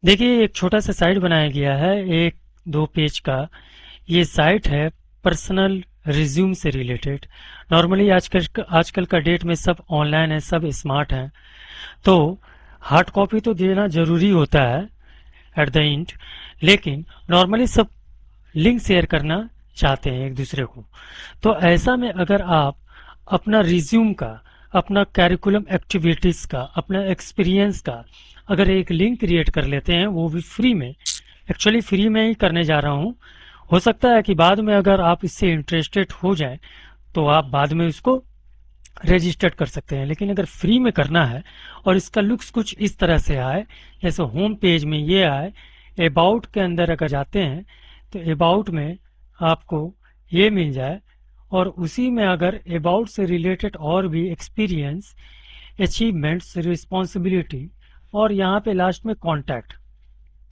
देखिए, एक छोटा सा साइट बनाया गया है, एक दो पेज का। ये साइट है पर्सनल रिज्यूम से रिलेटेड। नॉर्मली आजकल का डेट में सब ऑनलाइन है, सब स्मार्ट है, तो हार्ड कॉपी तो देना जरूरी होता है एट द एंड। लेकिन नॉर्मली सब लिंक शेयर करना चाहते हैं एक दूसरे को। तो ऐसा में अगर आप अपना रिज्यूम का, अपना कैरिकुलम एक्टिविटीज का, अपना एक्सपीरियंस का अगर एक लिंक क्रिएट कर लेते हैं, वो भी फ्री में, एक्चुअली फ्री में ही करने जा रहा हूँ। हो सकता है कि बाद में अगर आप इससे इंटरेस्टेड हो जाए तो आप बाद में उसको रजिस्टर्ड कर सकते हैं, लेकिन अगर फ्री में करना है और इसका लुक्स कुछ इस तरह से आए, जैसे होम पेज में ये आए, अबाउट के अंदर अगर जाते हैं तो अबाउट में आपको ये मिल जाए, और उसी में अगर अबाउट से रिलेटेड और भी एक्सपीरियंस, अचीवमेंट्स, रिस्पॉन्सिबिलिटी, और यहाँ पे लास्ट में कॉन्टैक्ट,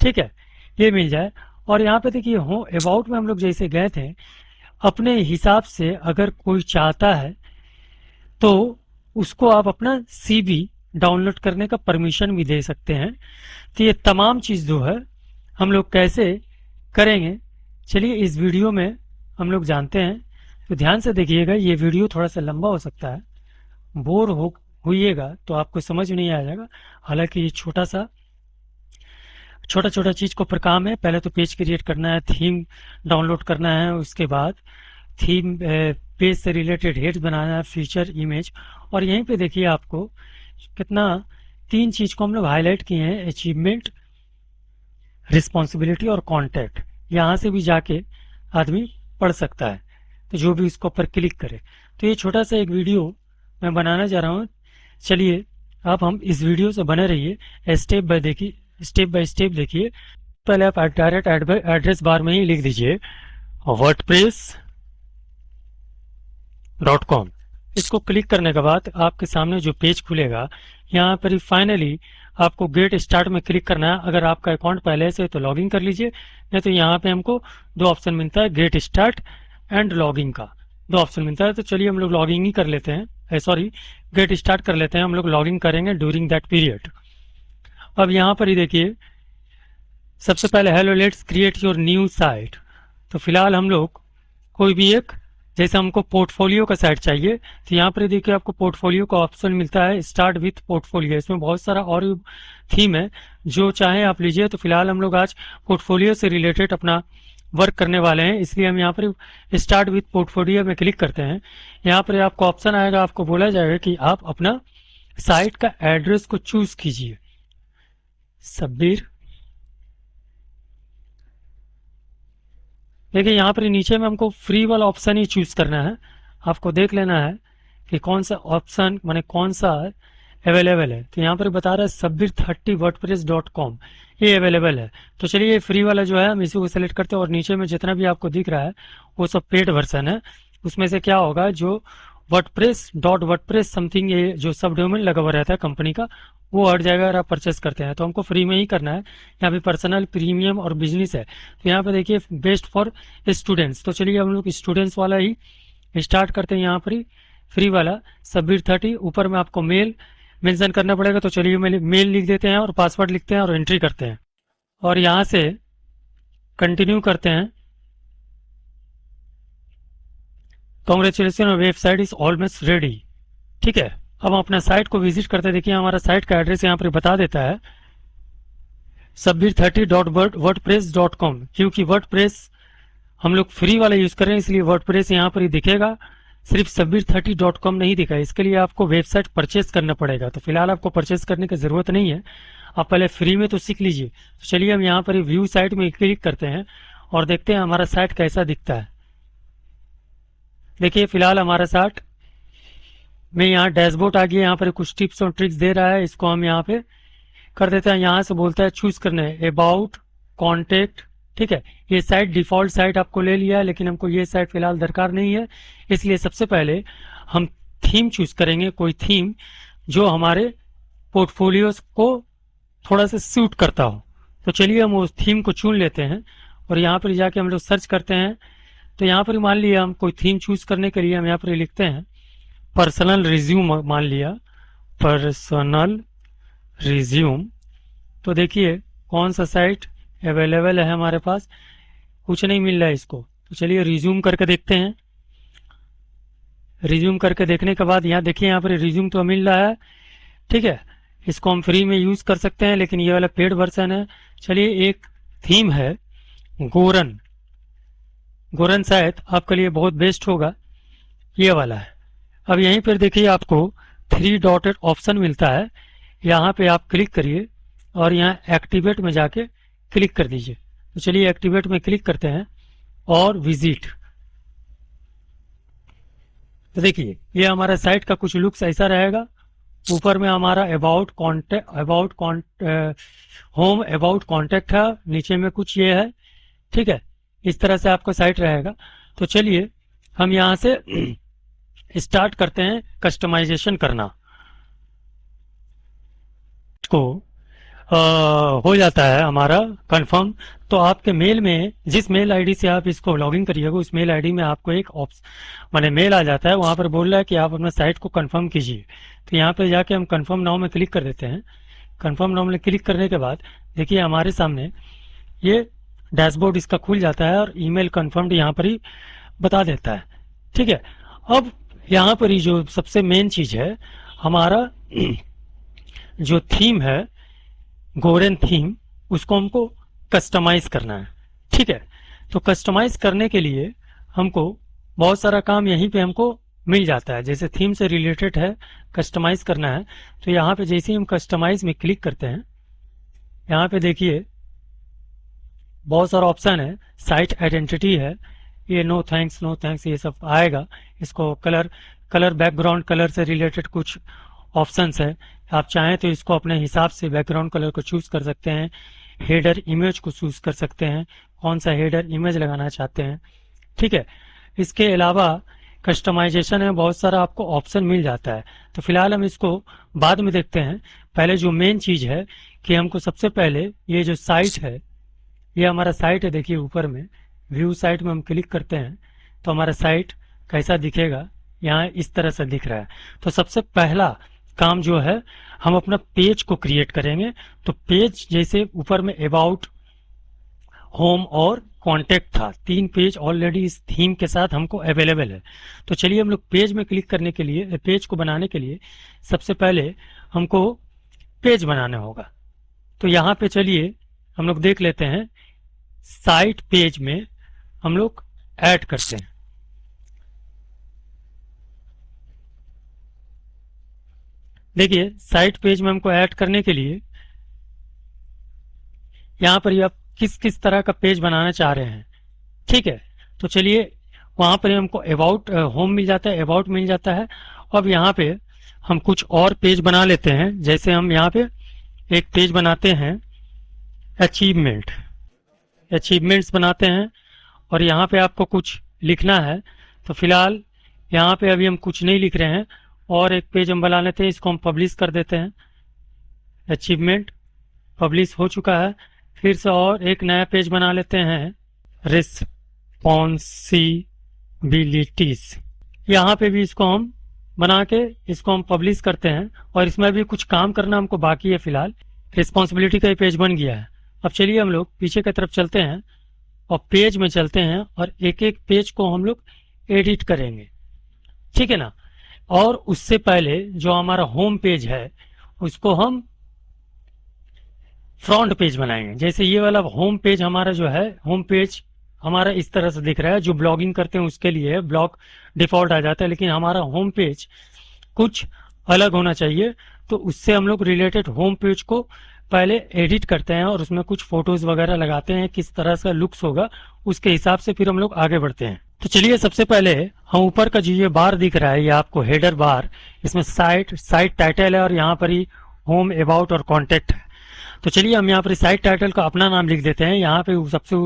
ठीक है, ये मिल जाए। और यहाँ पे देखिए, हो अबाउट में हम लोग जैसे गए थे, अपने हिसाब से अगर कोई चाहता है तो उसको आप अपना सीवी डाउनलोड करने का परमिशन भी दे सकते हैं। तो ये तमाम चीज़ जो है हम लोग कैसे करेंगे, चलिए इस वीडियो में हम लोग जानते हैं। तो ध्यान से देखिएगा, ये वीडियो थोड़ा सा लंबा हो सकता है, बोर हो हुईएगा तो आपको समझ नहीं आ जाएगा। हालांकि ये छोटा छोटा चीज को पर काम है। पहले तो पेज क्रिएट करना है, थीम डाउनलोड करना है, उसके बाद थीम पेज से रिलेटेड हेड्स बनाना है, फीचर, इमेज। और यहीं पे देखिए आपको कितना, तीन चीज को हम लोग हाईलाइट किए हैं, अचीवमेंट, रिस्पॉन्सिबिलिटी और कॉन्टैक्ट। यहाँ से भी जाके आदमी पढ़ सकता है, तो जो भी इसको पर क्लिक करे। तो ये छोटा सा एक वीडियो मैं बनाना चाह रहा हूँ। चलिए आप हम इस वीडियो से बने रहिए, स्टेप बाय स्टेप देखिए। पहले आप डायरेक्ट एड्रेस बार में ही लिख दीजिए wordpress.com। इसको क्लिक करने के बाद आपके सामने जो पेज खुलेगा, यहाँ पर फाइनली आपको गेट स्टार्ट में क्लिक करना है। अगर आपका अकाउंट पहले से है तो लॉगिन कर लीजिए, नहीं तो यहाँ पे हमको दो ऑप्शन मिलता है, गेट स्टार्ट एंड लॉगिन का दो ऑप्शन मिलता है। तो चलिए हम लोग लॉगिन ही कर लेते हैं, सॉरी, गेट स्टार्ट कर लेते हैं। हम लोग लॉगिन करेंगे ड्यूरिंग दैट पीरियड। अब यहाँ पर ही देखिए, सबसे पहले hello let's create your new site. तो फिलहाल हम लोग कोई भी एक, जैसे हमको पोर्टफोलियो का साइट चाहिए, तो यहाँ पर देखिए आपको पोर्टफोलियो का ऑप्शन मिलता है, स्टार्ट विथ पोर्टफोलियो। इसमें बहुत सारा और थीम है, जो चाहे आप लीजिए। तो फिलहाल हम लोग आज पोर्टफोलियो से रिलेटेड अपना वर्क करने वाले हैं, इसलिए हम यहाँ पर स्टार्ट विथ पोर्टफोलियो में क्लिक करते हैं। यहाँ पर आपको ऑप्शन आएगा, आपको बोला जाएगा कि आप अपना साइट का एड्रेस को चूज कीजिए। सब्बीर, देखिए यहाँ पर नीचे में हमको फ्री वाला ऑप्शन ही चूज करना है। आपको देख लेना है कि कौन सा ऑप्शन, माने कौन सा अवेलेबल है। तो यहाँ पर बता रहा है sabbir30wordpress.com, ये अवेलेबल है। तो चलिए ये फ्री वाला जो है हम इसी को सिलेक्ट करते हैं, और नीचे में जितना भी आपको दिख रहा है वो सब पेड वर्जन है। उसमें से क्या होगा, जो वर्डप्रेस समथिंग, ये जो सब डोमेन लगा हुआ रहता है कंपनी का, वो हट जाएगा अगर आप परचेस करते हैं। तो हमको फ्री में ही करना है। यहाँ पे पर्सनल, प्रीमियम और बिजनेस है। तो यहाँ पे देखिए बेस्ट फॉर स्टूडेंट्स। तो चलिए हम लोग स्टूडेंट्स वाला ही स्टार्ट करते हैं। यहाँ पर ही फ्री वाला sabbir30, ऊपर में आपको मेल मेंशन करना पड़ेगा। तो चलिए मेल लिख देते हैं और पासवर्ड लिखते हैं और एंट्री करते हैं, और यहाँ से कंटिन्यू करते हैं। Congratulation, website is almost ready. ठीक है, अब हम अपना साइट को विजिट करते हैं। देखिए हमारा साइट का एड्रेस यहाँ पर बता देता है sabbir30.wordpress.com, क्योंकि वर्डप्रेस हम लोग फ्री वाला यूज कर रहे हैं, इसलिए वर्डप्रेस यहाँ पर ही दिखेगा, सिर्फ sabbir30.com नहीं दिखा। इसके लिए आपको वेबसाइट परचेस करना पड़ेगा। तो फिलहाल आपको परचेस करने की जरूरत नहीं है, आप पहले फ्री में तो सीख लीजिए। तो चलिए हम यहाँ पर व्यू साइट में क्लिक करते हैं और देखते हैं हमारा साइट कैसा दिखता है। देखिए फिलहाल हमारा साइट में यहाँ डैशबोर्ड आ गया, यहाँ पर कुछ टिप्स और ट्रिक्स दे रहा है, इसको हम यहाँ पे कर देते हैं। यहाँ से बोलता है चूज करने अबाउट, कॉन्टेक्ट। ठीक है, ये साइट डिफॉल्ट साइट आपको ले लिया है, लेकिन हमको ये साइट फिलहाल दरकार नहीं है, इसलिए सबसे पहले हम थीम चूज करेंगे, कोई थीम जो हमारे पोर्टफोलियो को थोड़ा सा सूट करता हो। तो चलिए हम उस थीम को चुन लेते हैं और यहाँ पर जाके हम लोग सर्च करते हैं। तो यहाँ पर मान लिया हम कोई थीम चूज करने के लिए हम यहाँ पर लिखते हैं पर्सनल रिज्यूम, मान लिया पर्सनल रिज्यूम। तो देखिए कौन सा साइट अवेलेबल है हमारे पास, कुछ नहीं मिल रहा है इसको। तो चलिए रिज्यूम करके देखते हैं। रिज्यूम करके देखने के बाद यहाँ देखिए, यहाँ पर रिज्यूम तो मिल रहा है, ठीक है। इसको हम फ्री में यूज कर सकते हैं, लेकिन ये वाला पेड वर्जन है। चलिए एक थीम है गोरन, गोरन शायद आपके लिए बहुत बेस्ट होगा, ये वाला है। अब यहीं पर देखिए आपको 3 डॉटेड ऑप्शन मिलता है, यहाँ पे आप क्लिक करिए और यहाँ एक्टिवेट में जाके क्लिक कर दीजिए। तो चलिए एक्टिवेट में क्लिक करते हैं और विजिट। तो देखिए ये हमारा साइट का कुछ लुक्स ऐसा रहेगा। ऊपर में हमारा about contact, home about contact है, नीचे में कुछ ये है, ठीक है। इस तरह से आपका साइट रहेगा। तो चलिए हम यहाँ से स्टार्ट करते हैं कस्टमाइजेशन करना को। हो जाता है हमारा कंफर्म। तो आपके मेल में जिस मेल आईडी से आप इसको लॉगिन करिएगा, उस मेल आईडी में आपको एक माने मेल आ जाता है, वहां पर बोल रहा है कि आप अपना साइट को कंफर्म कीजिए। तो यहाँ पे जाके हम कंफर्म नाउ में क्लिक कर देते हैं। कंफर्म नाउ में क्लिक करने के बाद देखिए हमारे सामने ये डैशबोर्ड इसका खुल जाता है और ईमेल कंफर्म्ड यहाँ पर ही बता देता है, ठीक है। अब यहाँ पर ही जो सबसे मेन चीज है, हमारा जो थीम है गोरेन थीम, उसको हमको कस्टमाइज करना है, ठीक है। तो कस्टमाइज करने के लिए हमको बहुत सारा काम यहीं पे हमको मिल जाता है। जैसे थीम से रिलेटेड है, कस्टमाइज करना है, तो यहाँ पे जैसे ही हम कस्टमाइज में क्लिक करते हैं, यहाँ पे देखिए बहुत सारा ऑप्शन है। साइट आइडेंटिटी है, ये नो थैंक्स ये सब आएगा। इसको कलर बैकग्राउंड कलर से रिलेटेड कुछ ऑप्शंस है। आप चाहें तो इसको अपने हिसाब से बैकग्राउंड कलर को चूज कर सकते हैं। हेडर इमेज को चूज कर सकते हैं, कौन सा हेडर इमेज लगाना चाहते हैं, ठीक है। इसके अलावा कस्टमाइजेशन है, बहुत सारा आपको ऑप्शन मिल जाता है। तो फिलहाल हम इसको बाद में देखते हैं। पहले जो मेन चीज है कि हमको सबसे पहले ये जो साइट है, ये हमारा साइट है। देखिए ऊपर में व्यू साइट में हम क्लिक करते हैं तो हमारा साइट कैसा दिखेगा, यहाँ इस तरह से दिख रहा है। तो सबसे पहला काम जो है, हम अपना पेज को क्रिएट करेंगे। तो पेज जैसे ऊपर में अबाउट, होम और कॉन्टेक्ट था, 3 पेज ऑलरेडी इस थीम के साथ हमको अवेलेबल है। तो चलिए हम लोग पेज में क्लिक करने के लिए, पेज को बनाने के लिए सबसे पहले हमको पेज बनाना होगा। तो यहाँ पे चलिए हम लोग देख लेते हैं, साइट पेज में हम लोग ऐड करते हैं। देखिए साइट पेज में हमको ऐड करने के लिए यहाँ पर आप किस किस तरह का पेज बनाना चाह रहे हैं, ठीक है। तो चलिए वहां पर हमको अबाउट होम मिल जाता है, अबाउट मिल जाता है। अब यहाँ पे हम कुछ और पेज बना लेते हैं। जैसे हम यहाँ पे एक पेज बनाते हैं अचीवमेंट्स बनाते हैं, और यहाँ पे आपको कुछ लिखना है। तो फिलहाल यहाँ पे अभी हम कुछ नहीं लिख रहे हैं, और एक पेज हम बना लेते हैं, इसको हम पब्लिश कर देते हैं। अचीवमेंट पब्लिश हो चुका है। फिर से और एक नया पेज बना लेते हैं, रिस्पॉन्सिबिलिटीज। यहाँ पे भी इसको हम बना के इसको हम पब्लिश करते हैं, और इसमें भी कुछ काम करना हमको बाकी है। फिलहाल रिस्पॉन्सिबिलिटी का ये पेज बन गया है। अब चलिए हम लोग पीछे की तरफ चलते हैं और पेज में चलते हैं, और एक एक पेज को हम लोग एडिट करेंगे, ठीक है ना। और उससे पहले जो हमारा होम पेज है उसको हम फ्रंट पेज बनाएंगे। जैसे ये वाला होम पेज हमारा जो है, होम पेज हमारा इस तरह से दिख रहा है। जो ब्लॉगिंग करते हैं उसके लिए ब्लॉग डिफॉल्ट आ जाता है, लेकिन हमारा होम पेज कुछ अलग होना चाहिए। तो उससे हम लोग रिलेटेड होम पेज को पहले एडिट करते हैं और उसमें कुछ फोटोज वगैरह लगाते हैं, किस तरह का लुक्स होगा उसके हिसाब से फिर हम लोग आगे बढ़ते हैं। तो चलिए सबसे पहले हम ऊपर का जो ये बार दिख रहा है, ये आपको हेडर बार, इसमें साइट टाइटल है और यहाँ पर ही होम, अबाउट और कॉन्टेक्ट है। तो चलिए हम यहाँ पर साइट टाइटल का अपना नाम लिख देते हैं। यहाँ पे सबसे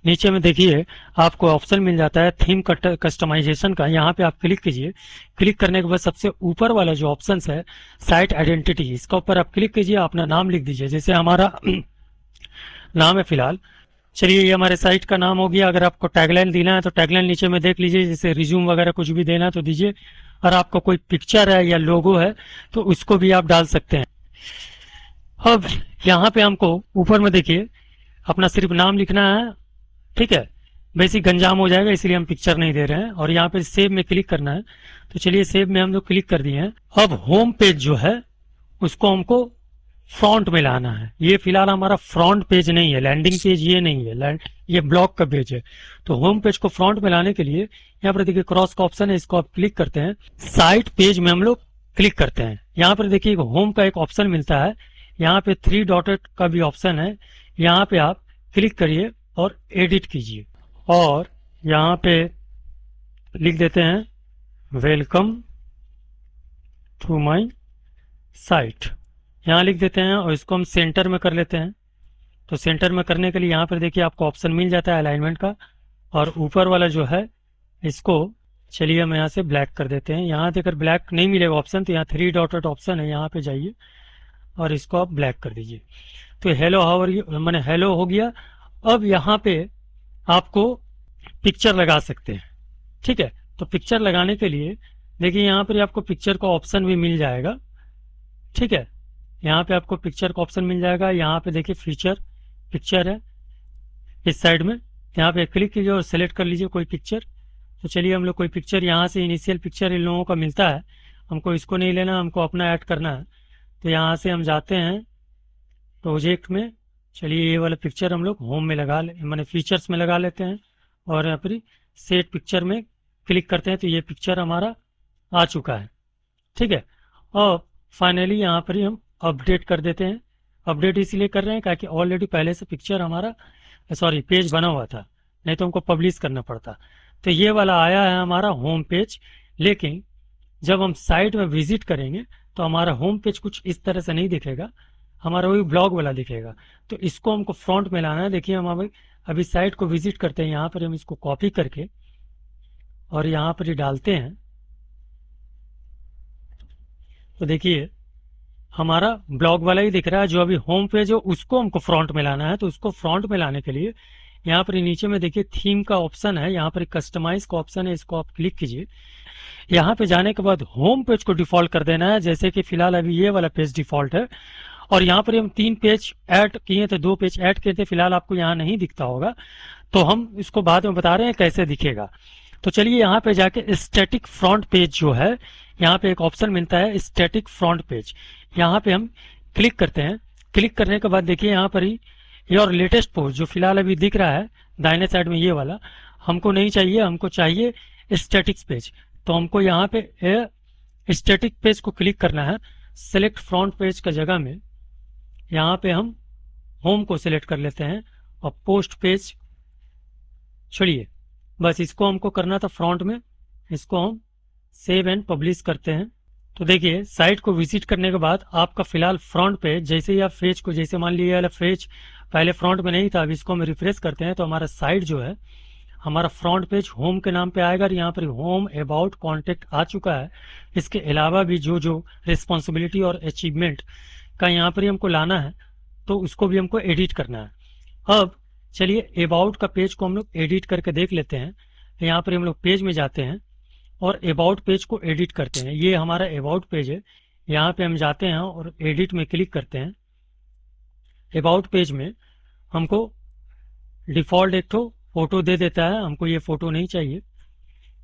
नीचे में देखिए आपको ऑप्शन मिल जाता है थीम कस्टमाइजेशन का। यहाँ पे आप क्लिक कीजिए। क्लिक करने के बाद सबसे ऊपर वाला जो ऑप्शन है साइट आइडेंटिटी, इसका ऊपर आप क्लिक कीजिए, अपना नाम लिख दीजिए। जैसे हमारा नाम है फिलहाल, चलिए ये हमारे साइट का नाम हो गया। अगर आपको टैगलाइन देना है तो टैगलाइन नीचे में देख लीजिए, जैसे रिज्यूम वगैरह कुछ भी देना है तो दीजिए। और आपको कोई पिक्चर है या लोगो है तो उसको भी आप डाल सकते हैं। अब यहाँ पे हमको ऊपर में देखिए अपना सिर्फ नाम लिखना है, ठीक है। बेसिक गंजाम हो जाएगा इसलिए हम पिक्चर नहीं दे रहे हैं। और यहाँ पे सेव में क्लिक करना है, तो चलिए सेव में हम लोग क्लिक कर दिए हैं। अब होम पेज जो है उसको हमको फ्रंट में लाना है। ये फिलहाल हमारा फ्रंट पेज नहीं है, लैंडिंग पेज ये नहीं है, ये ब्लॉग का पेज है। तो होम पेज को फ्रंट में लाने के लिए यहाँ पर देखिए क्रॉस का ऑप्शन है, इसको आप क्लिक करते हैं। साइट पेज में हम लोग क्लिक करते हैं। यहाँ पर देखिए होम का एक ऑप्शन मिलता है, यहाँ पे 3 डॉटेड का भी ऑप्शन है, यहाँ पे आप क्लिक करिए और एडिट कीजिए। और यहाँ पे लिख देते हैं वेलकम टू माई साइट, यहाँ लिख देते हैं और इसको हम सेंटर में कर लेते हैं। तो सेंटर में करने के लिए यहाँ पर देखिए आपको ऑप्शन मिल जाता है अलाइनमेंट का, और ऊपर वाला जो है इसको चलिए हम यहाँ से ब्लैक कर देते हैं। यहाँ देखकर ब्लैक नहीं मिलेगा ऑप्शन, तो यहाँ 3 डॉटेड ऑप्शन है, यहाँ पे जाइए और इसको आप ब्लैक कर दीजिए। तो हेलो हाउ आर यू मैंने हेलो हो गया। अब यहाँ पे आपको पिक्चर लगा सकते हैं, ठीक है। तो पिक्चर लगाने के लिए देखिए यहाँ पर आपको पिक्चर का ऑप्शन भी मिल जाएगा, ठीक है। यहाँ पे आपको पिक्चर का ऑप्शन मिल जाएगा। यहाँ पे देखिए फीचर पिक्चर है इस साइड में, यहाँ पे क्लिक कीजिए और सेलेक्ट कर लीजिए कोई पिक्चर। तो चलिए हम लोग कोई पिक्चर, यहाँ से इनिशियल पिक्चर इन लोगों का मिलता है, हमको इसको नहीं लेना, हमको अपना ऐड करना है। तो यहाँ से हम जाते हैं प्रोजेक्ट में, चलिए ये वाला पिक्चर हम लोग होम में लगा ले, मैंने फीचर्स में लगा लेते हैं। और यहाँ पर सेट पिक्चर में क्लिक करते हैं, तो ये पिक्चर हमारा आ चुका है, ठीक है। और फाइनली यहाँ पर ही हम अपडेट कर देते हैं। अपडेट इसलिए कर रहे हैं क्योंकि ऑलरेडी पहले से पिक्चर हमारा पेज बना हुआ था, नहीं तो हमको पब्लिश करना पड़ता। तो ये वाला आया है हमारा होम पेज। लेकिन जब हम साइट में विजिट करेंगे तो हमारा होम पेज कुछ इस तरह से नहीं दिखेगा, हमारा वही ब्लॉग वाला दिखेगा। तो इसको हमको फ्रंट में लाना है। देखिए हम अभी साइट को विजिट करते हैं, यहाँ पर हम इसको कॉपी करके और यहाँ पर ही डालते हैं। तो देखिए हमारा ब्लॉग वाला ही दिख रहा है, जो अभी होम पेज है उसको हमको फ्रंट में लाना है। तो उसको फ्रंट में लाने के लिए यहाँ पर नीचे में देखिए थीम का ऑप्शन है, यहाँ पर कस्टमाइज का ऑप्शन है, इसको आप क्लिक कीजिए। यहाँ पे जाने के बाद होम पेज को डिफॉल्ट कर देना है, जैसे कि फिलहाल अभी ये वाला पेज डिफॉल्ट है। और यहाँ पर हम 3 पेज ऐड किए थे, 2 पेज ऐड किए थे, फिलहाल आपको यहाँ नहीं दिखता होगा, तो हम इसको बाद में बता रहे हैं कैसे दिखेगा। तो चलिए यहाँ पे जाके स्टैटिक फ्रंट पेज जो है, यहाँ पे एक ऑप्शन मिलता है स्टैटिक फ्रंट पेज, यहाँ पे हम क्लिक करते हैं। क्लिक करने के बाद देखिए यहाँ पर ही योर लेटेस्ट पोस्ट जो फिलहाल अभी दिख रहा है दाहिने साइड में, ये वाला हमको नहीं चाहिए, हमको चाहिए स्टैटिक पेज। तो हमको यहाँ पे स्टैटिक पेज को क्लिक करना है। सेलेक्ट फ्रंट पेज का जगह में यहाँ पे हम होम को सिलेक्ट कर लेते हैं और पोस्ट पेज छोड़िए, बस इसको हमको करना था फ्रंट में। इसको हम सेव एंड पब्लिश करते हैं। तो देखिए साइट को विजिट करने के बाद आपका फिलहाल फ्रंट पेज, जैसे ही आप पेज को, जैसे मान लीजिए वाला पेज पहले फ्रंट में नहीं था, अब इसको हम रिफ्रेश करते हैं तो हमारा साइट जो है हमारा फ्रंट पेज होम के नाम पे आएगा। और यहाँ पर होम अबाउट कॉन्टेक्ट आ चुका है। इसके अलावा भी जो जो रिस्पॉन्सिबिलिटी और अचीवमेंट का यहाँ पर हमको लाना है, तो उसको भी हमको एडिट करना है। अब चलिए अबाउट का पेज को हम लोग एडिट करके देख लेते हैं। यहाँ पर हम लोग पेज में जाते हैं और अबाउट पेज को एडिट करते हैं। ये हमारा अबाउट पेज है, यहाँ पे हम जाते हैं और एडिट में क्लिक करते हैं। अबाउट पेज में हमको डिफॉल्ट एक तो फोटो दे देता है, हमको ये फोटो नहीं चाहिए,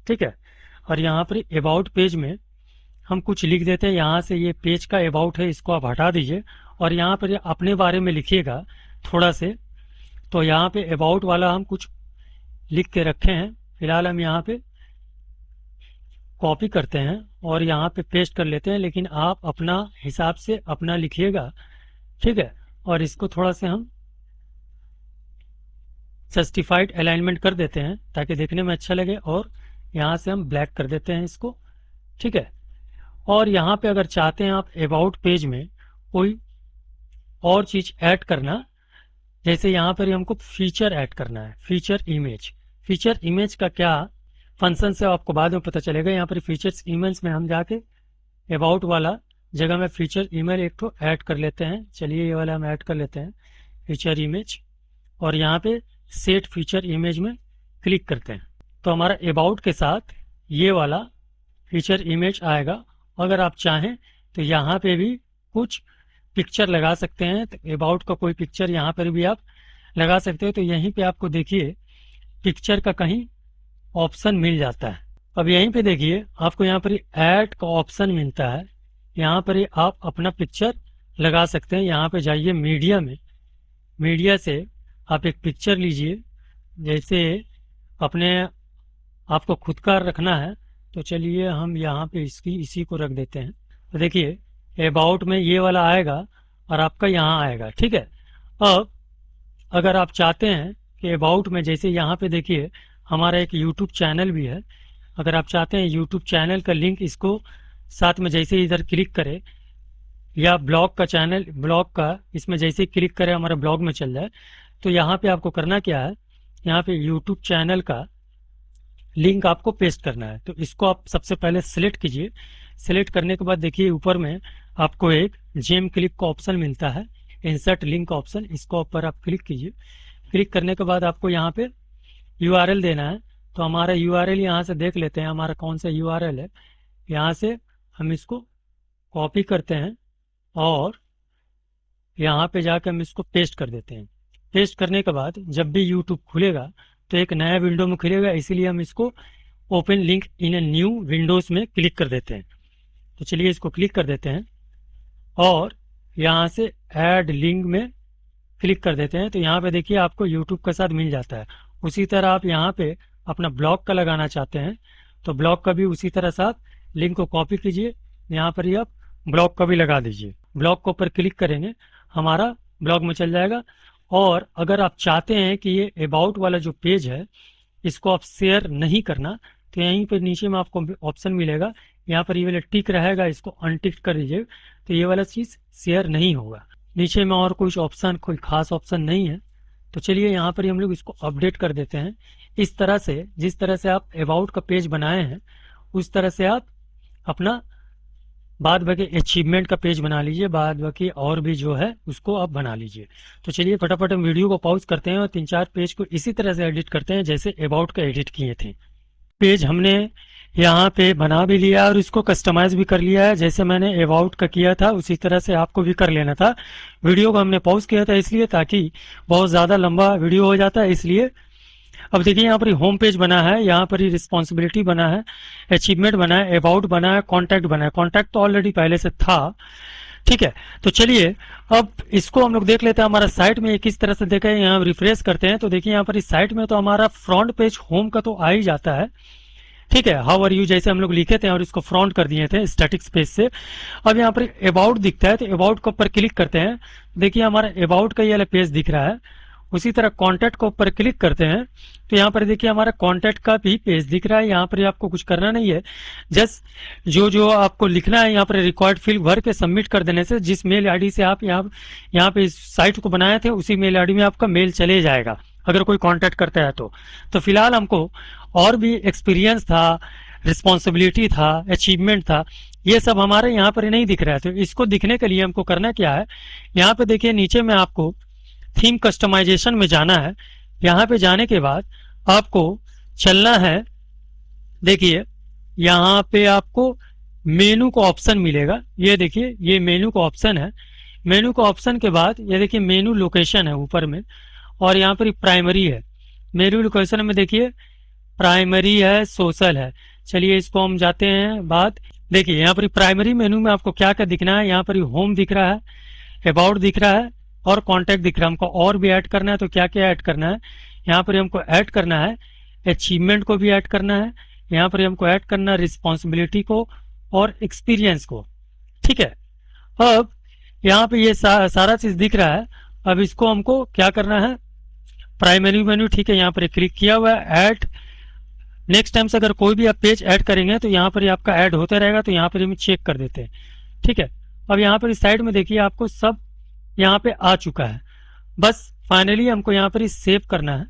ठीक है। और यहाँ पर अबाउट पेज में हम कुछ लिख देते हैं। यहाँ से ये पेज का अबाउट है, इसको आप हटा दीजिए और यहाँ पर अपने बारे में लिखिएगा थोड़ा से। तो यहाँ पे अबाउट वाला हम कुछ लिख के रखे हैं, फिलहाल हम यहाँ पे कॉपी करते हैं और यहाँ पे पेस्ट कर लेते हैं, लेकिन आप अपना हिसाब से अपना लिखिएगा, ठीक है। और इसको थोड़ा से हम जस्टिफाइड अलाइनमेंट कर देते हैं ताकि देखने में अच्छा लगे, और यहाँ से हम ब्लैक कर देते हैं इसको, ठीक है। और यहाँ पे अगर चाहते हैं आप अबाउट पेज में कोई और चीज ऐड करना, जैसे यहाँ पर हमको फीचर ऐड करना है, फीचर इमेज। फीचर इमेज का क्या फंक्शन से आपको बाद में पता चलेगा। यहाँ पर फीचर्स इमेज में हम जाके अबाउट वाला जगह में फीचर इमेज एक तो ऐड कर लेते हैं। चलिए ये वाला हम ऐड कर लेते हैं फीचर इमेज, और यहाँ पे सेट फीचर इमेज में क्लिक करते हैं। तो हमारा अबाउट के साथ ये वाला फीचर इमेज आएगा। अगर आप चाहें तो यहाँ पे भी कुछ पिक्चर लगा सकते हैं। तो अबाउट का कोई पिक्चर यहाँ पर भी आप लगा सकते हो। तो यहीं पे आपको देखिए पिक्चर का कहीं ऑप्शन मिल जाता है। अब यहीं पे देखिए आपको यहाँ पर ऐड का ऑप्शन मिलता है। यहाँ पर आप अपना पिक्चर लगा सकते हैं। यहाँ पे जाइए मीडिया में, मीडिया से आप एक पिक्चर लीजिए। जैसे अपने आपको खुद का रखना है तो चलिए हम यहाँ पे इसी को रख देते हैं। तो देखिए अबाउट में ये वाला आएगा और आपका यहाँ आएगा, ठीक है। अब अगर आप चाहते हैं कि अबाउट में, जैसे यहाँ पे देखिए हमारा एक यूट्यूब चैनल भी है। अगर आप चाहते हैं यूट्यूब चैनल का लिंक इसको साथ में जैसे इधर क्लिक करें, या ब्लॉग का चैनल, ब्लॉग का इसमें जैसे क्लिक करें हमारा ब्लॉग में चल जाए। तो यहाँ पे आपको करना क्या है, यहाँ पे यूट्यूब चैनल का लिंक आपको पेस्ट करना है। तो इसको आप सबसे पहले सिलेक्ट कीजिए। सिलेक्ट करने के बाद देखिए ऊपर में आपको एक जेम क्लिक का ऑप्शन मिलता है, इंसर्ट लिंक का ऑप्शन, इसको ऊपर आप क्लिक कीजिए। क्लिक करने के बाद आपको यहाँ पे यूआरएल देना है। तो हमारा यूआरएल यहाँ से देख लेते हैं हमारा कौन सा यूआरएल है। यहाँ से हम इसको कॉपी करते हैं और यहाँ पे जाकर हम इसको पेस्ट कर देते हैं। पेस्ट करने के बाद जब भी यूट्यूब खुलेगा तो एक नया विंडो में खुलेगा, इसीलिए हम इसको open link in a new Windows में क्लिक कर देते हैं। तो चलिए इसको क्लिक कर देते हैं और यहाँ से ऐड लिंक में क्लिक कर देते हैं। तो यहाँ पे देखिए आपको यूट्यूब के साथ मिल जाता है। उसी तरह आप यहाँ पे अपना ब्लॉग का लगाना चाहते हैं तो ब्लॉग का भी उसी तरह साथ लिंक को कॉपी कीजिए, यहाँ पर ही आप ब्लॉग का भी लगा दीजिए। ब्लॉग के ऊपर क्लिक करेंगे हमारा ब्लॉग में चल जाएगा। और अगर आप चाहते हैं कि ये अबाउट वाला जो पेज है इसको आप शेयर नहीं करना, तो यहीं पर नीचे में आपको ऑप्शन मिलेगा, यहाँ पर ये वाला टिक रहेगा, इसको अनटिक कर दीजिए। तो ये वाला चीज़ शेयर नहीं होगा। नीचे में और कुछ ऑप्शन, कोई खास ऑप्शन नहीं है। तो चलिए यहाँ पर हम लोग इसको अपडेट कर देते हैं। इस तरह से, जिस तरह से आप अबाउट का पेज बनाए हैं उस तरह से आप अपना बाद बाकी अचीवमेंट का पेज बना लीजिए, बाद बाकी और भी जो है उसको आप बना लीजिए। तो चलिए फटाफट हम वीडियो को पॉज करते हैं और 3-4 पेज को इसी तरह से एडिट करते हैं जैसे अबाउट का एडिट किए थे। पेज हमने यहाँ पे बना भी लिया और इसको कस्टमाइज भी कर लिया है। जैसे मैंने अबाउट का किया था उसी तरह से आपको भी कर लेना था। वीडियो को हमने पॉज किया था इसलिए, ताकि बहुत ज़्यादा लंबा वीडियो हो जाता है इसलिए। अब देखिए यहाँ पर होम पेज बना है, यहाँ पर ही रिस्पॉन्सिबिलिटी बना है, अचीवमेंट बना है, अबाउट बना है, कॉन्टैक्ट बना है। कॉन्टैक्ट तो ऑलरेडी पहले से था, ठीक है। तो चलिए अब इसको हम लोग देख लेते हैं हमारा साइट में किस तरह से देखा है। यहाँ रिफ्रेश करते हैं तो देखिए यहाँ पर इस साइट में तो हमारा फ्रंट पेज होम का तो आ ही जाता है, ठीक है। हाउ आर यू जैसे हम लोग लिखे थे और इसको फ्रंट कर दिए थे स्टैटिक स्पेस से। अब यहाँ पर अबाउट दिखता है तो अबाउट के ऊपर क्लिक करते हैं, देखिए हमारा अबाउट का ये वाला पेज दिख रहा है। उसी तरह कॉन्टैक्ट के ऊपर क्लिक करते हैं तो यहाँ पर देखिए हमारा कॉन्टैक्ट का भी पेज दिख रहा है। यहाँ पर आपको कुछ करना नहीं है, जस्ट जो आपको लिखना है यहाँ पर रिकॉर्ड फील्ड भर के सबमिट कर देने से जिस मेल आईडी से आप यहाँ पे इस साइट को बनाए थे उसी मेल आईडी में आपका मेल चले जाएगा अगर कोई कॉन्टैक्ट करता है तो फिलहाल हमको और भी एक्सपीरियंस था, रिस्पॉन्सिबिलिटी था, अचीवमेंट था, ये सब हमारे यहाँ पर नहीं दिख रहा है। तो इसको दिखने के लिए हमको करना क्या है, यहाँ पे देखिए नीचे में आपको थीम कस्टमाइजेशन में जाना है। यहाँ पे जाने के बाद आपको चलना है, देखिए यहाँ पे आपको मेनू का ऑप्शन मिलेगा। ये देखिए ये मेनू का ऑप्शन है। मेनू का ऑप्शन के बाद ये देखिए मेनू लोकेशन है ऊपर में, और यहाँ पर प्राइमरी है। मेनू लोकेशन में देखिए प्राइमरी है, सोशल है। चलिए इसको हम जाते हैं बात। देखिए यहाँ पर प्राइमरी मेनू में आपको क्या क्या दिखना है, यहाँ पर होम दिख रहा है, अबाउट दिख रहा है और कॉन्टैक्ट दिख रहा है। हमको और भी ऐड करना है तो क्या क्या ऐड करना है, यहाँ पर हमको ऐड करना है अचीवमेंट को भी ऐड करना है, यहाँ पर हमको ऐड करना है रिस्पॉन्सिबिलिटी को और एक्सपीरियंस को, ठीक है। अब यहाँ पे ये सारा चीज दिख रहा है। अब इसको हमको क्या करना है, प्राइमरी मेन्यू, ठीक है, यहाँ पर क्लिक किया हुआ है, ऐड। नेक्स्ट टाइम से अगर कोई भी आप पेज ऐड करेंगे तो यहाँ पर ही आपका ऐड होता रहेगा, तो यहाँ पर हम चेक कर देते हैं, ठीक है। अब यहाँ पर इस साइड में देखिए आपको सब यहाँ पे आ चुका है। बस फाइनली हमको यहाँ पर ही सेव करना है।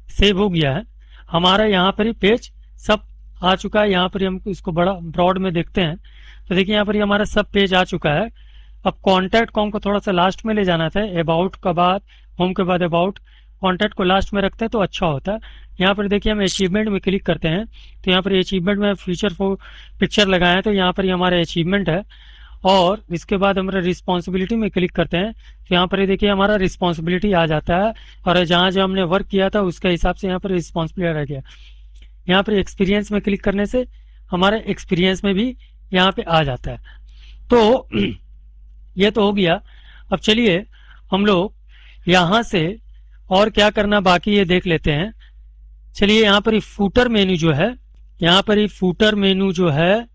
सेव हो गया है हमारा, यहाँ पर ही पेज सब आ चुका है। यहाँ पर हम इसको बड़ा ब्रॉड में देखते हैं तो देखिए यहाँ पर ही हमारा सब पेज आ चुका है। अब कॉन्टैक्ट को हमको थोड़ा सा लास्ट में ले जाना था, अबाउट के बाद होम के बाद अबाउट, कॉन्टैक्ट को लास्ट में रखते हैं तो अच्छा होता है। यहाँ पर देखिए हम अचीवमेंट में क्लिक करते हैं तो यहाँ पर अचीवमेंट में फ्यूचर फॉर पिक्चर लगाए हैं तो यहाँ पर हमारा अचीवमेंट है। और इसके बाद हमारा रिस्पॉन्सिबिलिटी में क्लिक करते हैं तो यहाँ पर ये देखिए हमारा रिस्पॉन्सिबिलिटी आ जाता है और जहाँ जहाँ हमने वर्क किया था उसके हिसाब से यहाँ पर रिस्पॉन्सिबिलिटी आ गया। यहाँ पर एक्सपीरियंस में क्लिक करने से हमारा एक्सपीरियंस में भी यहाँ पे आ जाता है। तो ये तो हो गया। अब चलिए हम लोग यहाँ से और क्या करना बाकी ये देख लेते हैं। चलिए यहाँ पर फूटर मेन्यू जो है, यहाँ पर फूटर मेन्यू जो है,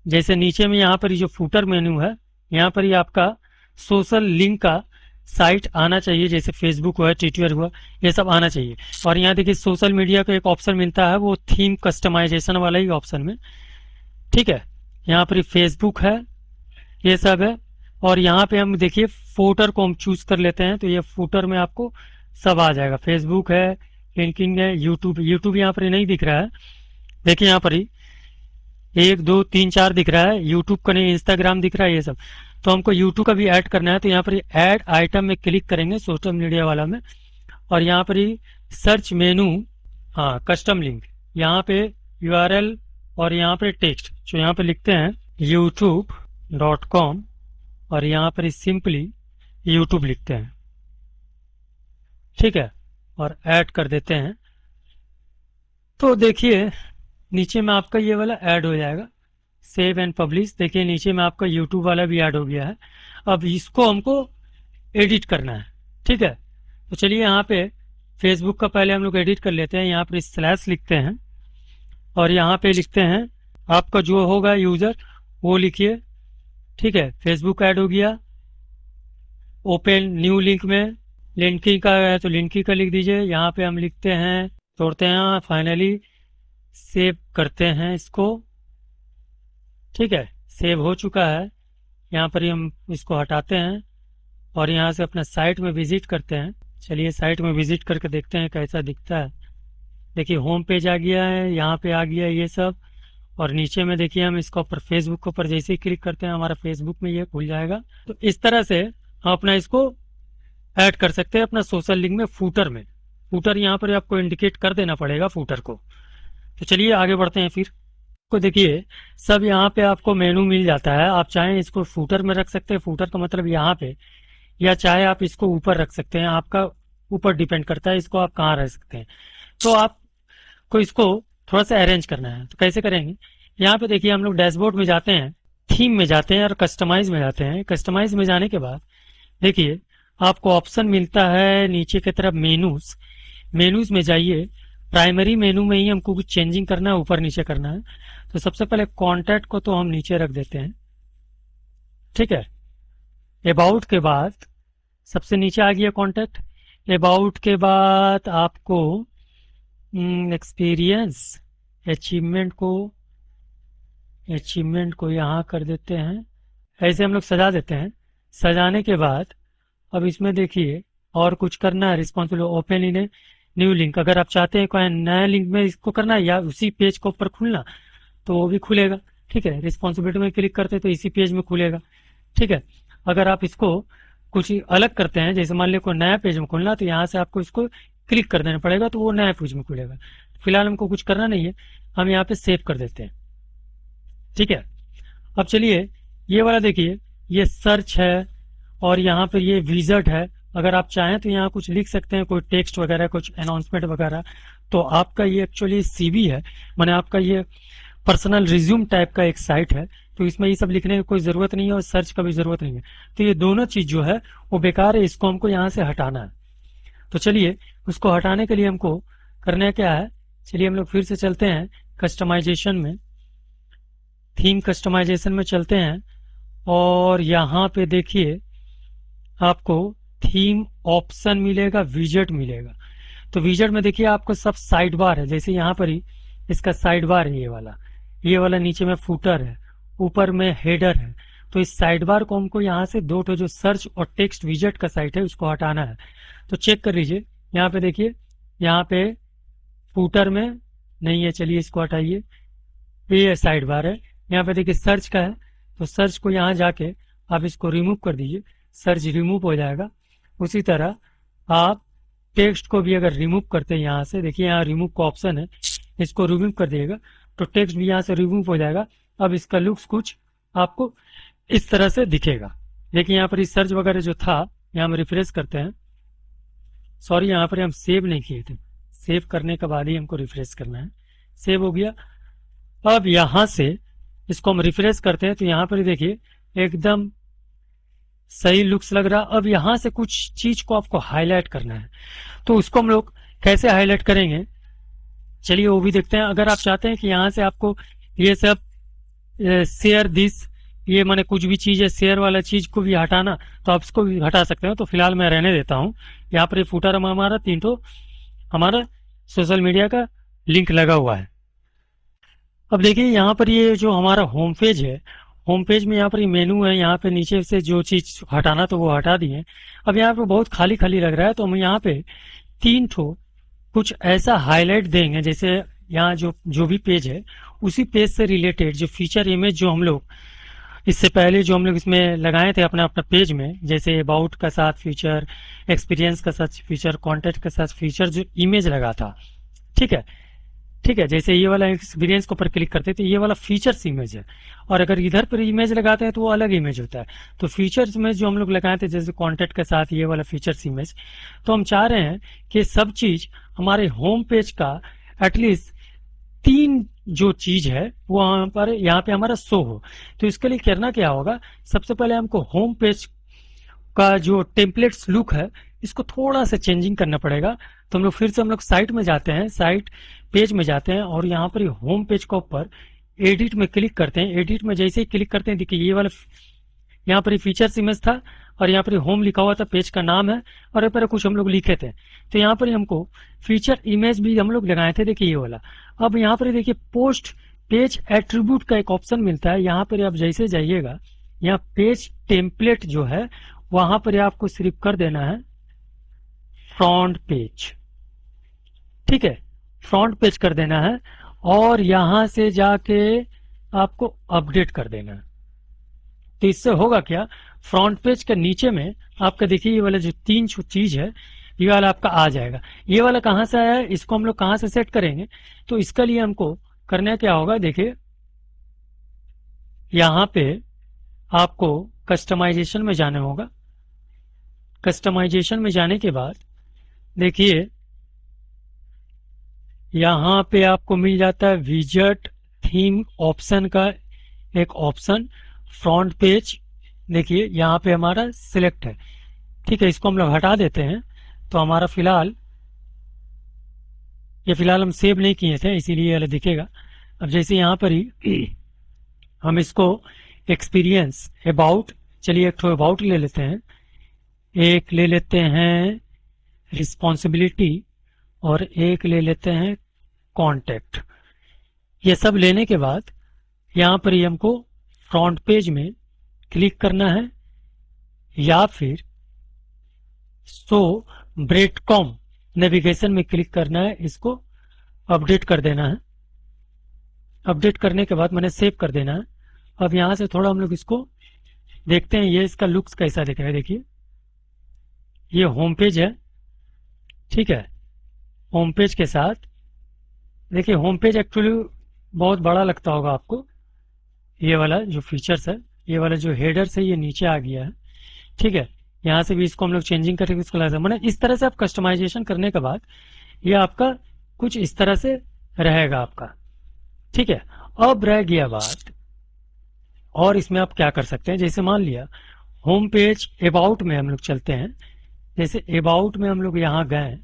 जैसे नीचे में यहाँ पर जो फूटर मेन्यू है यहाँ पर आपका सोशल लिंक का साइट आना चाहिए, जैसे फेसबुक हुआ, ट्विटर हुआ, ये सब आना चाहिए। और यहाँ देखिए सोशल मीडिया का एक ऑप्शन मिलता है, वो थीम कस्टमाइजेशन वाला ही ऑप्शन में, ठीक है। यहाँ पर फेसबुक है, ये सब है। और यहाँ पे हम देखिए फूटर को हम चूज कर लेते हैं तो ये फूटर में आपको सब आ जाएगा। फेसबुक है, लिंकिंग है, यूट्यूब यहाँ पर नहीं दिख रहा है, देखिए यहाँ पर ही 1 2 3 4 दिख रहा है, यूट्यूब का नहीं, इंस्टाग्राम दिख रहा है, ये सब। तो हमको यूट्यूब का भी ऐड करना है तो यहाँ पर ऐड आइटम में क्लिक करेंगे सोशल मीडिया वाला में, और यहाँ पर ही सर्च मेनू, हाँ कस्टम लिंक, यहाँ पे URL और यहाँ पे टेक्स्ट, जो यहाँ पे लिखते हैं youtube.com और यहाँ पर सिंपली यूट्यूब लिखते हैं, ठीक है, और ऐड कर देते हैं। तो देखिए नीचे में आपका ये वाला ऐड हो जाएगा, सेव एंड पब्लिश। देखिए नीचे में आपका यूट्यूब वाला भी ऐड हो गया है। अब इसको हमको एडिट करना है, ठीक है। तो चलिए यहाँ पे फेसबुक का पहले हम लोग एडिट कर लेते हैं। यहाँ पर स्लैश लिखते हैं और यहाँ पे लिखते हैं आपका जो होगा यूजर वो लिखिए, ठीक है। फेसबुक ऐड हो गया। ओपन न्यू लिंक में लिंकिंग का है तो लिंकिंग का लिख दीजिए। यहाँ पे हम लिखते हैं, तोड़ते हैं, फाइनली सेव करते हैं इसको, ठीक है। सेव हो चुका है। यहाँ पर ही हम इसको हटाते हैं और यहाँ से अपना साइट में विजिट करते हैं। चलिए साइट में विजिट करके देखते हैं कैसा दिखता है। देखिए होम पेज आ गया है, यहाँ पे आ गया ये सब, और नीचे में देखिए हम इसको ऊपर फेसबुक के ऊपर जैसे ही क्लिक करते हैं हमारा फेसबुक में ये खुल जाएगा। तो इस तरह से हम अपना इसको ऐड कर सकते हैं अपना सोशल लिंक में, फूटर में। फूटर यहाँ पर आपको इंडिकेट कर देना पड़ेगा फूटर को। तो चलिए आगे बढ़ते हैं फिर। को देखिए सब यहाँ पे आपको मेनू मिल जाता है। आप चाहें इसको फूटर में रख सकते हैं, फूटर का मतलब यहाँ पे, या चाहे आप इसको ऊपर रख सकते हैं, आपका ऊपर डिपेंड करता है इसको आप कहाँ रख सकते हैं। तो आपको इसको थोड़ा सा अरेंज करना है, तो कैसे करेंगे। यहाँ पे देखिए हम लोग डैशबोर्ड में जाते हैं, थीम में जाते हैं और कस्टमाइज में जाते हैं। कस्टमाइज में जाने के बाद देखिए आपको ऑप्शन मिलता है नीचे की तरफ मेनूज। मेनूज में जाइए, प्राइमरी मेनू में ही हमको कुछ चेंजिंग करना है, ऊपर नीचे करना है। तो सबसे पहले कॉन्टैक्ट को तो हम नीचे रख देते हैं, ठीक है। अबाउट के बाद सबसे नीचे आ गया कॉन्टैक्ट। अबाउट के बाद आपको एक्सपीरियंस, अचीवमेंट को यहाँ कर देते हैं। ऐसे हम लोग सजा देते हैं। सजाने के बाद अब इसमें देखिए और कुछ करना है, responsible open in new link. अगर आप चाहते हैं कोई नया लिंक में इसको करना है या उसी पेज के ऊपर खुलना तो वो भी खुलेगा, ठीक है। रिस्पॉन्सिबिलिटी में क्लिक करते हैं तो इसी पेज में खुलेगा, ठीक है। अगर आप इसको कुछ अलग करते हैं, जैसे मान लीजिए कोई नया पेज में खुलना, तो यहाँ से आपको इसको क्लिक कर देना पड़ेगा तो वो नया पेज में खुलेगा। फिलहाल हमको कुछ करना नहीं है, हम यहाँ पे सेव कर देते हैं, ठीक है। अब चलिए ये वाला देखिए, ये सर्च है और यहाँ पे ये विजट है। अगर आप चाहें तो यहाँ कुछ लिख सकते हैं, कोई टेक्स्ट वगैरह, कुछ अनाउंसमेंट वगैरह। तो आपका ये एक्चुअली CV है, माने आपका ये पर्सनल रिज्यूम टाइप का एक साइट है, तो इसमें ये सब लिखने की कोई जरूरत नहीं है और सर्च का भी जरूरत नहीं है। तो ये दोनों चीज जो है वो बेकार है, इसको हमको यहाँ से हटाना है। तो चलिए उसको हटाने के लिए हमको करना क्या है, चलिए हम लोग फिर से चलते हैं कस्टमाइजेशन में, थीम कस्टमाइजेशन में चलते हैं और यहाँ पे देखिए आपको थीम ऑप्शन मिलेगा, विजेट मिलेगा। तो विजेट में देखिए आपको सब साइड बार है, जैसे यहाँ पर ही इसका साइड बार है, ये वाला नीचे में फूटर है, ऊपर में हेडर है। तो इस साइड बार को हमको यहाँ से दो जो सर्च और टेक्स्ट विजेट का साइट है उसको हटाना है। तो चेक कर लीजिए, यहाँ पे देखिए, यहाँ पे फूटर में नहीं है, चलिए इसको हटाइए, ये साइड बार है। यहाँ पे देखिए सर्च का है, तो सर्च को यहाँ जाके आप इसको रिमूव कर दीजिए, सर्च रिमूव हो जाएगा। उसी तरह आप टेक्स्ट को भी अगर रिमूव करते हैं यहाँ से, देखिए यहाँ रिमूव का ऑप्शन है, इसको रिमूव कर दिएगा तो टेक्स्ट भी यहाँ से रिमूव हो जाएगा। अब इसका लुक्स कुछ आपको इस तरह से दिखेगा। देखिए यहाँ पर इस सर्च वगैरह जो था, यहाँ हम रिफ्रेश करते हैं। सॉरी, यहाँ पर हम सेव नहीं किए थे, सेव करने के बाद ही हमको रिफ्रेश करना है। सेव हो गया। अब यहाँ से इसको हम रिफ्रेश करते हैं तो यहाँ पर देखिए एकदम सही लुक्स लग रहा। अब यहाँ से कुछ चीज को आपको हाईलाइट करना है, तो उसको हम लोग कैसे हाईलाइट करेंगे, चलिए वो भी देखते हैं। अगर आप चाहते हैं कि यहाँ से आपको ये सब शेयर दिस, ये माने कुछ भी चीज है शेयर वाला चीज को भी हटाना, तो आप इसको भी हटा सकते हो। तो फिलहाल मैं रहने देता हूँ। यहाँ पर ये फुटर हमारा 3 तो हमारा सोशल मीडिया का लिंक लगा हुआ है। अब देखिए यहाँ पर ये जो हमारा होम पेज है, होम पेज में यहाँ पर ये मेनू है, यहाँ पे नीचे से जो चीज हटाना तो वो हटा दिए। अब यहाँ पे बहुत खाली खाली लग रहा है, तो हम यहाँ पे 3 ठो कुछ ऐसा हाईलाइट देंगे, जैसे यहाँ जो भी पेज है उसी पेज से रिलेटेड जो फीचर इमेज जो हम लोग इससे पहले जो हम लोग इसमें लगाए थे अपना अपना पेज में, जैसे अबाउट का साथ फीचर, एक्सपीरियंस का साथ फीचर, कॉन्टेक्ट का साथ फीचर, जो इमेज लगा था। ठीक है, ठीक है। जैसे ये वाला एक्सपीरियंस के ऊपर क्लिक करते हैं तो ये वाला फीचर्स इमेज है, और अगर इधर पर इमेज लगाते हैं तो वो अलग इमेज होता है। तो फीचर्स में जो हम लोग लगाए थे जैसे कॉन्टेक्ट के साथ ये वाला फीचर्स इमेज, तो हम चाह रहे हैं कि सब चीज हमारे होम पेज का एटलीस्ट 3 जो चीज है वो यहाँ पे हमारा शो हो। तो इसके लिए करना क्या होगा, सबसे पहले हमको होम पेज का जो टेम्पलेट्स लुक है इसको थोड़ा सा चेंजिंग करना पड़ेगा। तो हम लोग फिर से हम लोग साइट में जाते हैं, साइट पेज में जाते हैं, और यहाँ पर होम पेज के ऊपर एडिट में क्लिक करते हैं। एडिट में जैसे ही क्लिक करते हैं देखिए ये वाला यहाँ पर फीचर्स इमेज था, और यहाँ पर होम लिखा हुआ था, पेज का नाम है, और यहाँ पर कुछ हम लोग लिखे थे। तो यहाँ पर हमको फीचर इमेज भी हम लोग लगाए थे, देखिए ये वाला। अब यहाँ पर देखिए पोस्ट पेज एट्रीब्यूट का एक ऑप्शन मिलता है, यहाँ पर आप जैसे जाइएगा यहाँ पेज टेम्पलेट जो है वहां पर आपको सिर्फ कर देना है फ्रंट पेज। ठीक है, फ्रंट पेज कर देना है, और यहां से जाके आपको अपडेट कर देना है। तो इससे होगा क्या, फ्रंट पेज के नीचे में आपका देखिए ये वाला जो 3 चीज है ये वाला आपका आ जाएगा। ये वाला कहां से आया है, इसको हम लोग कहां से सेट करेंगे, तो इसके लिए हमको करना क्या होगा, देखिए यहां पे आपको कस्टमाइजेशन में जाना होगा। कस्टमाइजेशन में जाने के बाद देखिए यहां पे आपको मिल जाता है विजेट थीम ऑप्शन का एक ऑप्शन, फ्रंट पेज। देखिए यहाँ पे हमारा सिलेक्ट है। ठीक है, इसको हम लोग हटा देते हैं। तो हमारा फिलहाल हम सेव नहीं किए थे इसीलिए ये वाला दिखेगा। अब जैसे यहाँ पर ही हम इसको एक्सपीरियंस अबाउट, चलिए एक तो अबाउट ले लेते हैं, एक ले लेते हैं रिस्पॉन्सिबिलिटी, और एक ले लेते हैं कॉन्टेक्ट। ये सब लेने के बाद यहाँ पर ही हमको फ्रंट पेज में क्लिक करना है, या फिर शो ब्रेड कॉम नेविगेशन में क्लिक करना है, इसको अपडेट कर देना है। अपडेट करने के बाद मैंने सेव कर देना है। अब यहाँ से थोड़ा हम लोग इसको देखते हैं, ये इसका लुक्स कैसा दिख रहा है। देखिए ये होम पेज है। ठीक है, होम पेज के साथ देखिए होम पेज एक्चुअली बहुत बड़ा लगता होगा आपको। ये वाला जो फीचर्स है, ये वाला जो हेडर्स है ये नीचे आ गया है। ठीक है, यहाँ से भी इसको हम लोग चेंजिंग करके इसको ला सकते हैं। मैंने इस तरह से आप कस्टमाइजेशन करने के बाद ये आपका कुछ इस तरह से रहेगा आपका। ठीक है, अब रह गया बात, और इसमें आप क्या कर सकते हैं, जैसे मान लिया होम पेज अबाउट में हम लोग चलते हैं। जैसे अबाउट में हम लोग यहाँ गए,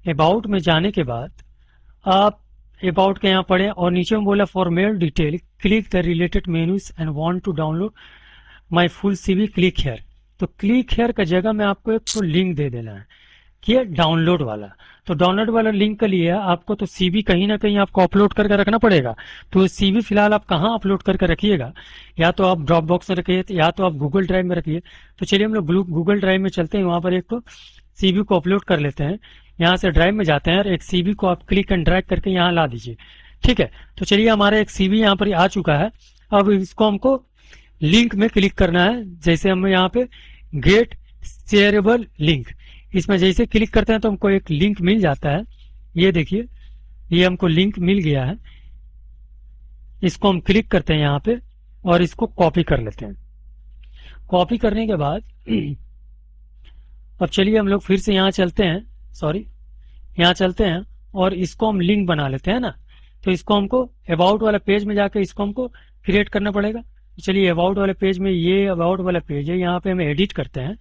अबाउट में जाने के बाद आप अबाउट के यहाँ पढ़े, और नीचे में बोला for mail detail click the related menus and want to download my full CV click here. तो क्लिक हियर का जगह में आपको एक तो लिंक दे देना है कि डाउनलोड वाला। तो डाउनलोड वाला लिंक के लिए आपको तो सीवी कहीं ना कहीं आपको अपलोड करके रखना पड़ेगा। तो सीवी फिलहाल आप कहाँ अपलोड करके रखिएगा, या तो आप ड्रॉप बॉक्स में रखिए, या तो आप गूगल ड्राइव में रखिए। तो चलिए हम लोग गूगल ड्राइव में चलते हैं, वहां पर एक तो सीवी को अपलोड कर लेते हैं। यहाँ से ड्राइव में जाते हैं और एक सीवी को आप क्लिक एंड ड्रैग करके यहाँ ला दीजिए। ठीक है, तो चलिए हमारा एक सीवी यहाँ पर आ चुका है। अब इसको हमको लिंक में क्लिक करना है। जैसे हम यहाँ पे गेट शेयरेबल लिंक, इसमें जैसे क्लिक करते हैं तो हमको एक लिंक मिल जाता है। ये देखिए ये हमको लिंक मिल गया है। इसको हम क्लिक करते हैं यहाँ पे और इसको कॉपी कर लेते हैं। कॉपी करने के बाद अब चलिए हम लोग फिर से यहाँ चलते हैं, सॉरी यहाँ चलते हैं और इसको हम लिंक बना लेते हैं ना। तो इसको हमको अबाउट वाला पेज में जाकर इसको हमको क्रिएट करना पड़ेगा। तो चलिए अबाउट वाले पेज में, ये अबाउट वाला पेज है, यहाँ पे हम एडिट करते हैं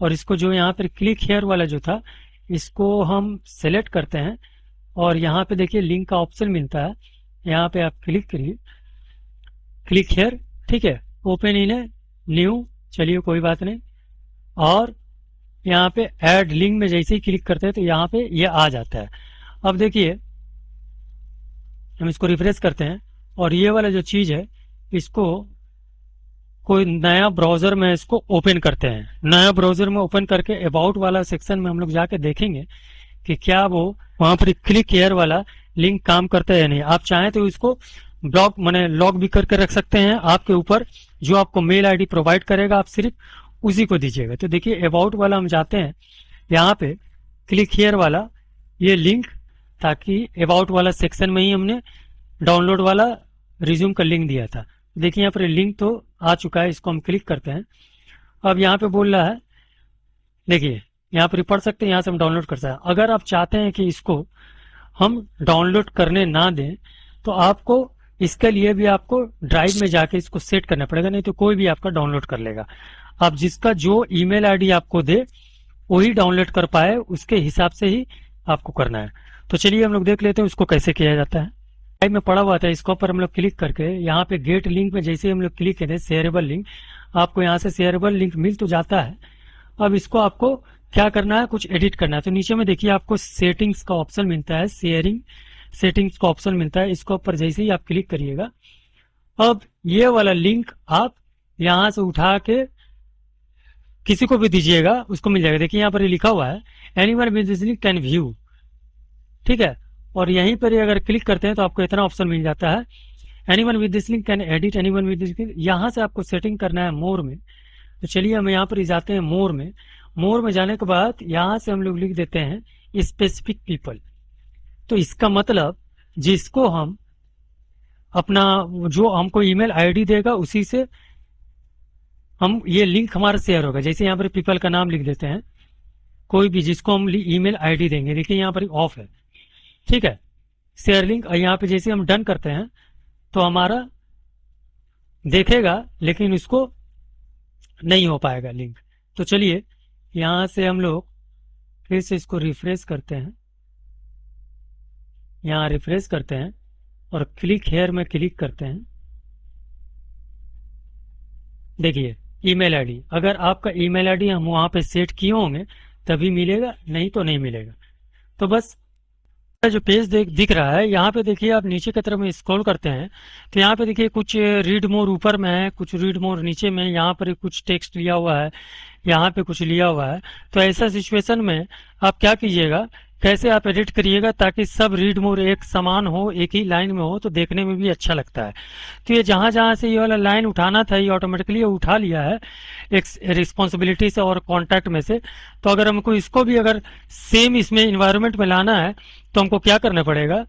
और इसको जो यहाँ पर क्लिक हेयर वाला जो था इसको हम सेलेक्ट करते हैं और यहाँ पे देखिए लिंक का ऑप्शन मिलता है, यहाँ पे आप क्लिक करिए, क्लिक हेयर, ठीक है, ओपन इन है न्यू, चलिए कोई बात नहीं। और यहाँ पे ऐड लिंक में जैसे ही क्लिक करते हैं तो यहाँ पे ये आ जाता है। अब देखिए हम इसको रिफ्रेश करते हैं और ये वाला जो चीज है इसको कोई नया ब्राउजर में इसको ओपन करते हैं। नया ब्राउजर में ओपन करके अबाउट वाला सेक्शन में हम लोग जाके देखेंगे कि क्या वो वहां पर क्लिक हेयर वाला लिंक काम करता है या नहीं। आप चाहें तो इसको ब्लॉक माने लॉक भी करके रख सकते हैं, आपके ऊपर जो आपको मेल आईडी प्रोवाइड करेगा आप सिर्फ उसी को दीजिएगा। तो देखिए अबाउट वाला हम जाते हैं, यहाँ पे क्लिक हियर वाला ये लिंक, ताकि अबाउट वाला सेक्शन में ही हमने डाउनलोड वाला रिज्यूम का लिंक दिया था। देखिए यहाँ पर लिंक तो आ चुका है, इसको हम क्लिक करते हैं। अब यहाँ पे बोल रहा है, देखिए यहाँ पर पढ़ सकते हैं, यहाँ से हम डाउनलोड कर सकते हैं। अगर आप चाहते हैं कि इसको हम डाउनलोड करने ना दें तो आपको इसके लिए भी आपको ड्राइव में जाके इसको सेट करना पड़ेगा, नहीं तो कोई भी आपका डाउनलोड कर लेगा। आप जिसका जो ईमेल आईडी आपको दे वही डाउनलोड कर पाए, उसके हिसाब से ही आपको करना है। तो चलिए हम लोग देख लेते हैं उसको कैसे किया जाता है। ड्राइव में पड़ा हुआ था, इसको ऊपर हम लोग क्लिक करके यहाँ पे गेट लिंक में जैसे हम लोग क्लिक करते हैं शेयरेबल लिंक, आपको यहाँ से शेयरेबल लिंक मिल तो जाता है। अब इसको आपको क्या करना है, कुछ एडिट करना है। तो नीचे में देखिए आपको सेटिंग्स का ऑप्शन मिलता है, शेयरिंग सेटिंग्स का ऑप्शन मिलता है, इसको ऊपर जैसे ही आप क्लिक करिएगा अब ये वाला लिंक आप यहाँ से उठा के किसी को भी दीजिएगा, उसको मिल जाएगा। देखिए यहाँ पर लिखा हुआ है anyone with this link can view, ठीक है। और यहीं पर अगर क्लिक करते हैं तो आपको इतना ऑप्शन मिल जाता है, anyone with this link can edit anyone with this link. यहाँ से आपको सेटिंग करना है मोर में। तो चलिए हम यहाँ पर जाते हैं मोर में। मोर में जाने के बाद यहाँ से हम लोग लिख देते हैं स्पेसिफिक पीपल। तो इसका मतलब जिसको हम अपना जो हमको ईमेल आईडी देगा उसी से हम ये लिंक हमारा शेयर होगा। जैसे यहाँ पर पीपल का नाम लिख देते हैं, कोई भी जिसको हम ईमेल आईडी देंगे, देखिए यहाँ पर ऑफ है, ठीक है, शेयर लिंक। और यहाँ पे जैसे हम डन करते हैं तो हमारा देखेगा, लेकिन इसको नहीं हो पाएगा लिंक। तो चलिए यहाँ से हम लोग फिर से इसको रिफ्रेश करते हैं, यहाँ रिफ्रेश करते हैं और क्लिक हेयर में क्लिक करते हैं। देखिए ईमेल आईडी, अगर आपका ईमेल आईडी हम वहां पे सेट किए होंगे तभी मिलेगा, नहीं तो नहीं मिलेगा। तो बस जो पेज दिख रहा है यहाँ पे देखिए, आप नीचे की तरफ में स्क्रॉल करते हैं तो यहाँ पे देखिए कुछ रीड मोर ऊपर में है, कुछ रीड मोर नीचे में, यहाँ पर कुछ टेक्स्ट लिया हुआ है, यहाँ पे कुछ लिया हुआ है। तो ऐसा सिचुएशन में आप क्या कीजिएगा, कैसे आप एडिट करिएगा ताकि सब रीड मोर एक समान हो, एक ही लाइन में हो, तो देखने में भी अच्छा लगता है। तो ये जहां जहां से ये वाला लाइन उठाना था ये ऑटोमेटिकली उठा लिया है एक रिस्पॉन्सिबिलिटी से और कॉन्टैक्ट में से। तो अगर हमको इसको भी अगर सेम इसमें इन्वायरमेंट में लाना है तो हमको क्या करना पड़ेगा,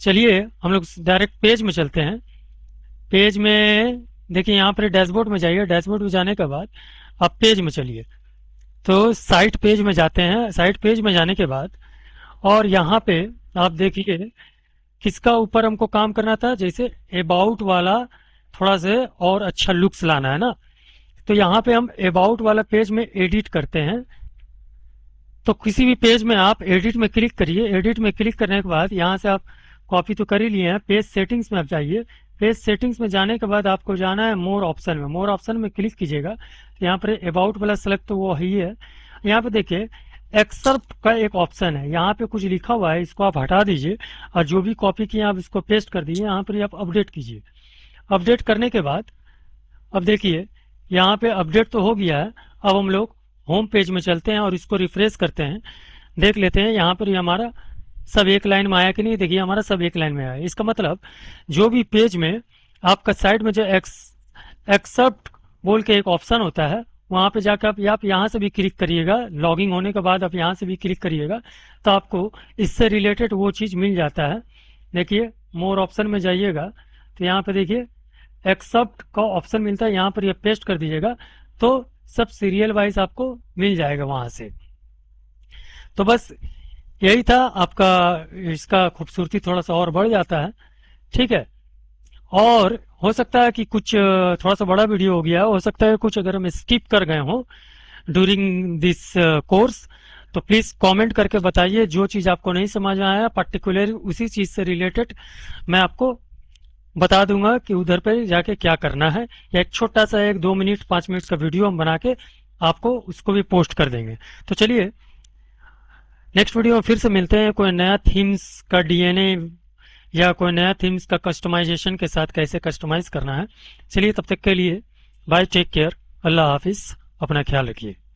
चलिए हम लोग डायरेक्ट पेज में चलते हैं। पेज में देखिए यहाँ पर डैशबोर्ड में जाइए, डैशबोर्ड में जाने के बाद आप पेज में चलिए, तो साइट पेज में जाते हैं। साइट पेज में जाने के बाद और यहाँ पे आप देखिए किसका ऊपर हमको काम करना था, जैसे अबाउट वाला थोड़ा से और अच्छा लुक्स लाना है ना। तो यहाँ पे हम अबाउट वाला पेज में एडिट करते हैं। तो किसी भी पेज में आप एडिट में क्लिक करिए, एडिट में क्लिक करने के बाद यहाँ से आप कॉपी तो कर ही लिए हैं, पेज सेटिंग्स में आप जाइए। पेज सेटिंग्स में जाने के बाद आपको जाना है मोर ऑप्शन में, मोर ऑप्शन में क्लिक कीजिएगा। तो यहाँ पर अबाउट वाला सेलेक्ट तो वो ही है। यहाँ पे देखिए एक्सेप्ट का एक ऑप्शन है, यहाँ पे कुछ लिखा हुआ है, इसको आप हटा दीजिए और जो भी कॉपी किए आप इसको पेस्ट कर दीजिए। यहाँ पर आप अपडेट कीजिए। अपडेट करने के बाद अब देखिए यहाँ पे अपडेट तो हो गया है। अब हम लोग होम पेज में चलते हैं और इसको रिफ्रेश करते हैं, देख लेते हैं यहाँ पर हमारा सब एक लाइन में आया कि नहीं। देखिए हमारा सब एक लाइन में आया। इसका मतलब जो भी पेज में आपका साइड में जो एक्सेप्ट बोल के एक ऑप्शन होता है वहां पे जाकर आप यहाँ से भी क्लिक करिएगा, लॉगिंग होने के बाद आप यहाँ से भी क्लिक करिएगा तो आपको इससे रिलेटेड वो चीज मिल जाता है। देखिए मोर ऑप्शन में जाइएगा तो यहाँ पे देखिए एक्सेप्ट का ऑप्शन मिलता है, यहाँ पर ये पेस्ट कर दीजिएगा तो सब सीरियल वाइज आपको मिल जाएगा वहां से। तो बस यही था आपका, इसका खूबसूरती थोड़ा सा और बढ़ जाता है। ठीक है। और हो सकता है कि कुछ थोड़ा सा बड़ा वीडियो हो गया, हो सकता है कुछ अगर हम स्किप कर गए हों ड्यूरिंग दिस कोर्स, तो प्लीज कमेंट करके बताइए। जो चीज आपको नहीं समझ में आया पर्टिकुलर उसी चीज से रिलेटेड मैं आपको बता दूंगा कि उधर पे जाके क्या करना है, या एक छोटा सा 1-2 मिनट 5 मिनट का वीडियो हम बना के आपको उसको भी पोस्ट कर देंगे। तो चलिए नेक्स्ट वीडियो में फिर से मिलते हैं, कोई नया थीम्स का डीएनए या कोई नया थीम्स का कस्टमाइजेशन के साथ कैसे कस्टमाइज करना है। चलिए तब तक के लिए बाय, टेक केयर, अल्लाह हाफिज, अपना ख्याल रखिए।